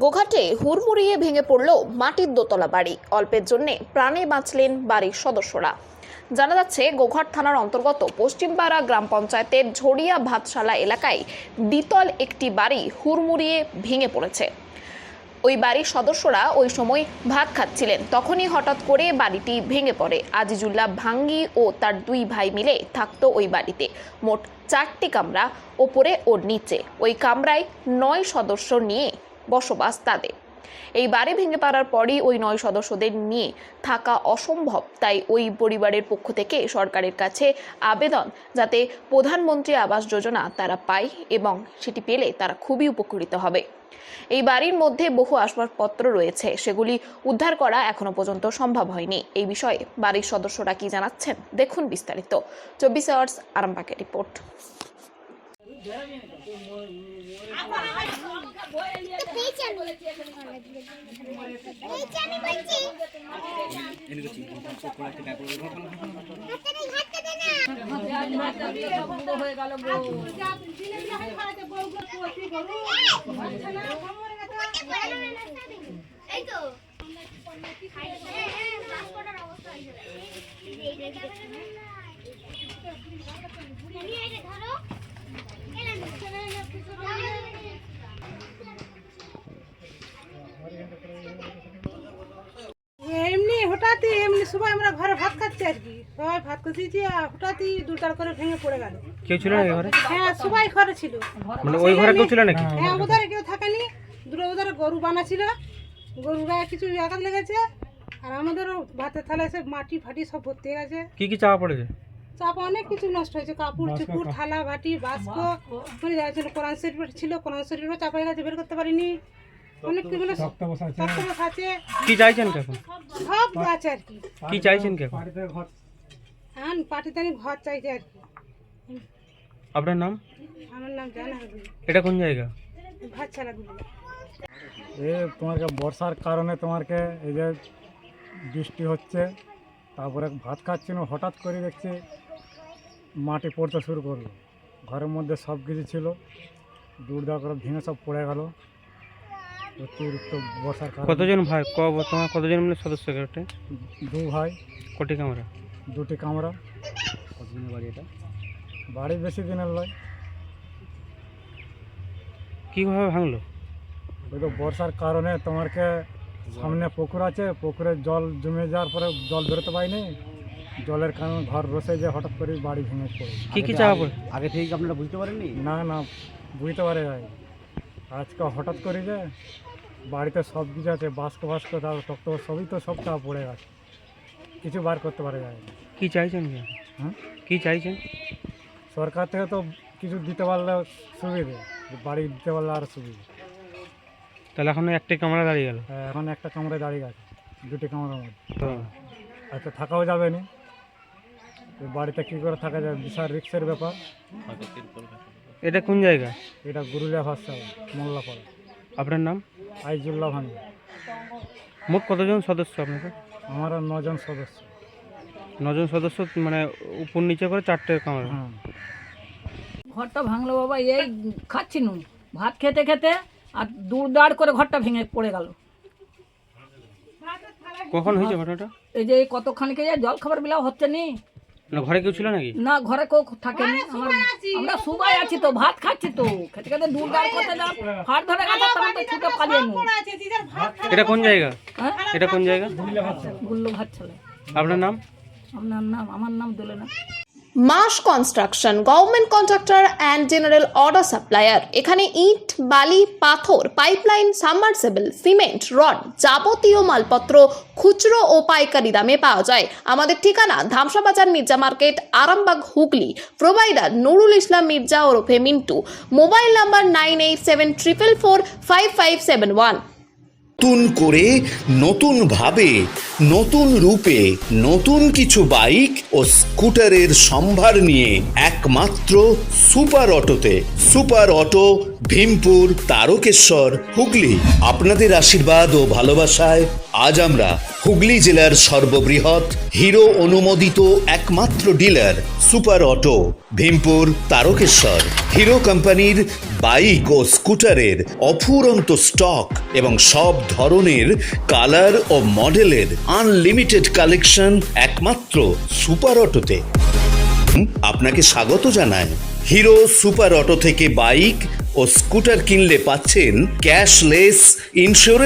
গোঘাটে হুড়মুড়িয়ে ভেঙে পড়ল মাটির দোতলা বাড়ি। অল্পের জন্য প্রাণে বাঁচলেন বাড়ির সদস্যরা। জানা যাচ্ছে, গোঘাট থানার অন্তর্গত পশ্চিমপাড়া গ্রাম পঞ্চায়েতের ঝড়িয়া ভাতশালা এলাকায় দ্বিতল একটি বাড়ি হুড়মুড়িয়ে ভেঙে পড়েছে। ওই বাড়ির সদস্যরা ওই সময় ভাত খাচ্ছিলেন, তখনই হঠাৎ করে বাড়িটি ভেঙে পড়ে। আজিজুল্লাহ ভাঙ্গি ও তার দুই ভাই মিলে থাকতো ওই বাড়িতে। মোট 4টি কামরা, ওপরে ও নিচে। ওই কামরায় 9 সদস্য নিয়ে বসবাস তাদের। এই বাড়ি ভেঙে পড়ার পরই ওই 9 সদস্যদের নিয়ে থাকা অসম্ভব। তাই ওই পরিবারের পক্ষ থেকে সরকারের কাছে আবেদন, যাতে প্রধানমন্ত্রী আবাস যোজনা তারা পায় এবং সেটি পেলে তারা খুবই উপকৃত হবে। এই বাড়ির মধ্যে বহু আসবাবপত্র রয়েছে, সেগুলি উদ্ধার করা এখনো পর্যন্ত সম্ভব হয়নি। এই বিষয়ে বাড়ির সদস্যরা কি জানাচ্ছেন দেখুন বিস্তারিত। 24 আওয়ার্স আরামবাগের রিপোর্ট। এমনি হঠাৎই সবাই আমরা ঘরে ভাত খাচ্ছি আর কি, সবাই ভাত খাচ্ছি আর হঠাৎই দুটার করে ভেঙে পড়ে গেল। কেউ ছিল না ঘরে? হ্যাঁ, সবাই ঘরে ছিল। মানে ওই ঘরে কেউ ছিল নাকি? হ্যাঁ, ওদের কেউ থাকেনি। ওদের গরু বানা ছিল, গরু গায়ে কিছু আঘাত লেগেছে। আর আমাদেরও ভাতের থালা এসে মাটি ফাটি সব ভর্তি হয়ে গেছে। কি কি চাপা পড়েছে? চাপ অনেক কিছু নষ্ট হয়েছে, কাপড় চুপুর, থালা বাটি, বাস্ক, মানে যা ছিল। কোরআন শরীফ ছিল, কোরআন শরীফও চাপা হয়ে গেছে, বের করতে পারিনি। অনেক কিছু তক্তা আছে। কি চাইছেন কি এখন? সব আছে আর কি। কি চাইছেন কি এখন? হ্যাঁ, পাটিতে ঘর চাইছে আর কি। আপনার নাম? আমার নাম জানা। এটা কোন জায়গা? ভাতশালাগুলো তোমাকে বর্ষার কারণে তোমাকে এই যে বৃষ্টি হচ্ছে, তারপরে ভাত খাচ্ছিল, হঠাৎ করে দেখছি মাটি পড়তে শুরু করলো। ঘরের মধ্যে সব কিছু ছিল, দূরদা করে ভেঙে সব পড়ে গেল অতিরিক্ত বর্ষার কারণে। কতজন ভাই? তোমার কতজন মিলে সদস্য? 2 ভাই। কটি কামরা? 2টি কামরা। কতদিনের বাড়ি এটা? বাড়ি বেশি দিনের নয়। কীভাবে ভাঙলো? ওই তো বর্ষার কারণে তোমাকে সামনে পুকুর আছে, পুকুরে জল জমে যাওয়ার পরে জল বেরোতে পারিনি। জলের কারণে ঘর রসে যে হঠাৎ করে বাড়ি ভেঙে পড়ে। কি কি চাপা পড়ে? আগে থেকে আপনারা বুঝতে পারেননি? না, বুঝতে পারে যাই। আজকে হঠাৎ করে যে বাড়িতে সব কিছু আছে, বাস্ক তার তক্ত সবই তো সব চাপা পড়ে গেছে, কিছু বার করতে পারে যায়। কি চাইছেন কি? হ্যাঁ, কি চাইছেন? সরকার থেকে তো কিছু দিতে পারলে সুবিধে, বাড়ি দিতে পারলে আরও সুবিধে। তাহলে এখন একটাই কামরা দাঁড়িয়ে গেল? এখন একটা কামরায় দাঁড়িয়ে গেছে, 2টি কামরার মধ্যে। তো আচ্ছা, থাকাও যাবে না বাড়িতে, কী করে থাকা যায়, বিশাল রিক্সের ব্যাপার। এটা কোন জায়গা? এটা গুরুলিয়া ভাতশালা, মোল্লাপাড়া। আপনার নাম? আজিজুল্লাহ ভাঙ্গি। মোট কতজন সদস্য আপনাদের? আমরা 9 জন সদস্য। 9 জন সদস্য, মানে উপর নিচে করে 4টে কামরা। হ্যাঁ, ঘরটা ভাঙলো বাবা, এই খাচ্ছি নু ভাত খেতে খেতে, আর দূর করে ঘরটা ভেঙে পড়ে গেল। কখন হয়েছে ঘটনাটা? এই যে কতক্ষণকে জল খাবার বিলাও হচ্ছে নি। না, ঘরে কেউ ছিল নাকি? না, ঘরে কেউ থাকেনি। আমরা সবাই আছি তো, ভাত খাচ্ছি তো, খেতে খেতে দূর করতে যাও, ফাট ধরে গেছে, তখন তো ছুটে পালিয়ে নি। এটা কোন জায়গা? হ্যাঁ, এটা কোন জায়গা? গুল্লো ভাত ছেলে। আপনার নাম? আমার নাম দোলে না। Mass construction, government contractor and general order supplier. এখানে ইট, বালি, পাথর, পাইপলাইন, সাবমার্সিবল, সিমেন্ট, রড, যাবতীয় মালপত্র খুচরো ও পাইকারি দামে পাওয়া যায়। আমাদের ঠিকানা ধামসা বাজার, মির্জা মার্কেট, আরামবাগ, হুগলি। প্রোভাইডার নুরুল ইসলাম মির্জা ওরফে মিন্টু। Mobile number 9874445571। নতুন করে নতুন ভাবে নতুন রূপে নতুন কিছু বাইক ও স্কুটারের সম্ভার নিয়ে একমাত্র সুপার অটোতে। Super auto, Bhimpur, Tarakeswar, Hooghly. আপনাদের আশীর্বাদ ও ভালোবাসায় আজ আমরা হুগলি জেলার সর্ববৃহৎ হিরো অনুমোদিত একমাত্র dealer super auto, Bhimpur, Tarakeswar. Hero কোম্পানির বাইক ও স্কুটারের অফুরন্ত স্টক এবং সব ধরনের কালার ও মডেলের আনলিমিটেড কালেকশন একমাত্র সুপার অটোতে। আপনাকে স্বাগত জানায়। হিরো সুপার অটো থেকে বাইক ও স্কুটার কিনলে পাচ্ছেন ক্যাশলেস ইন্স্যুরেন্স।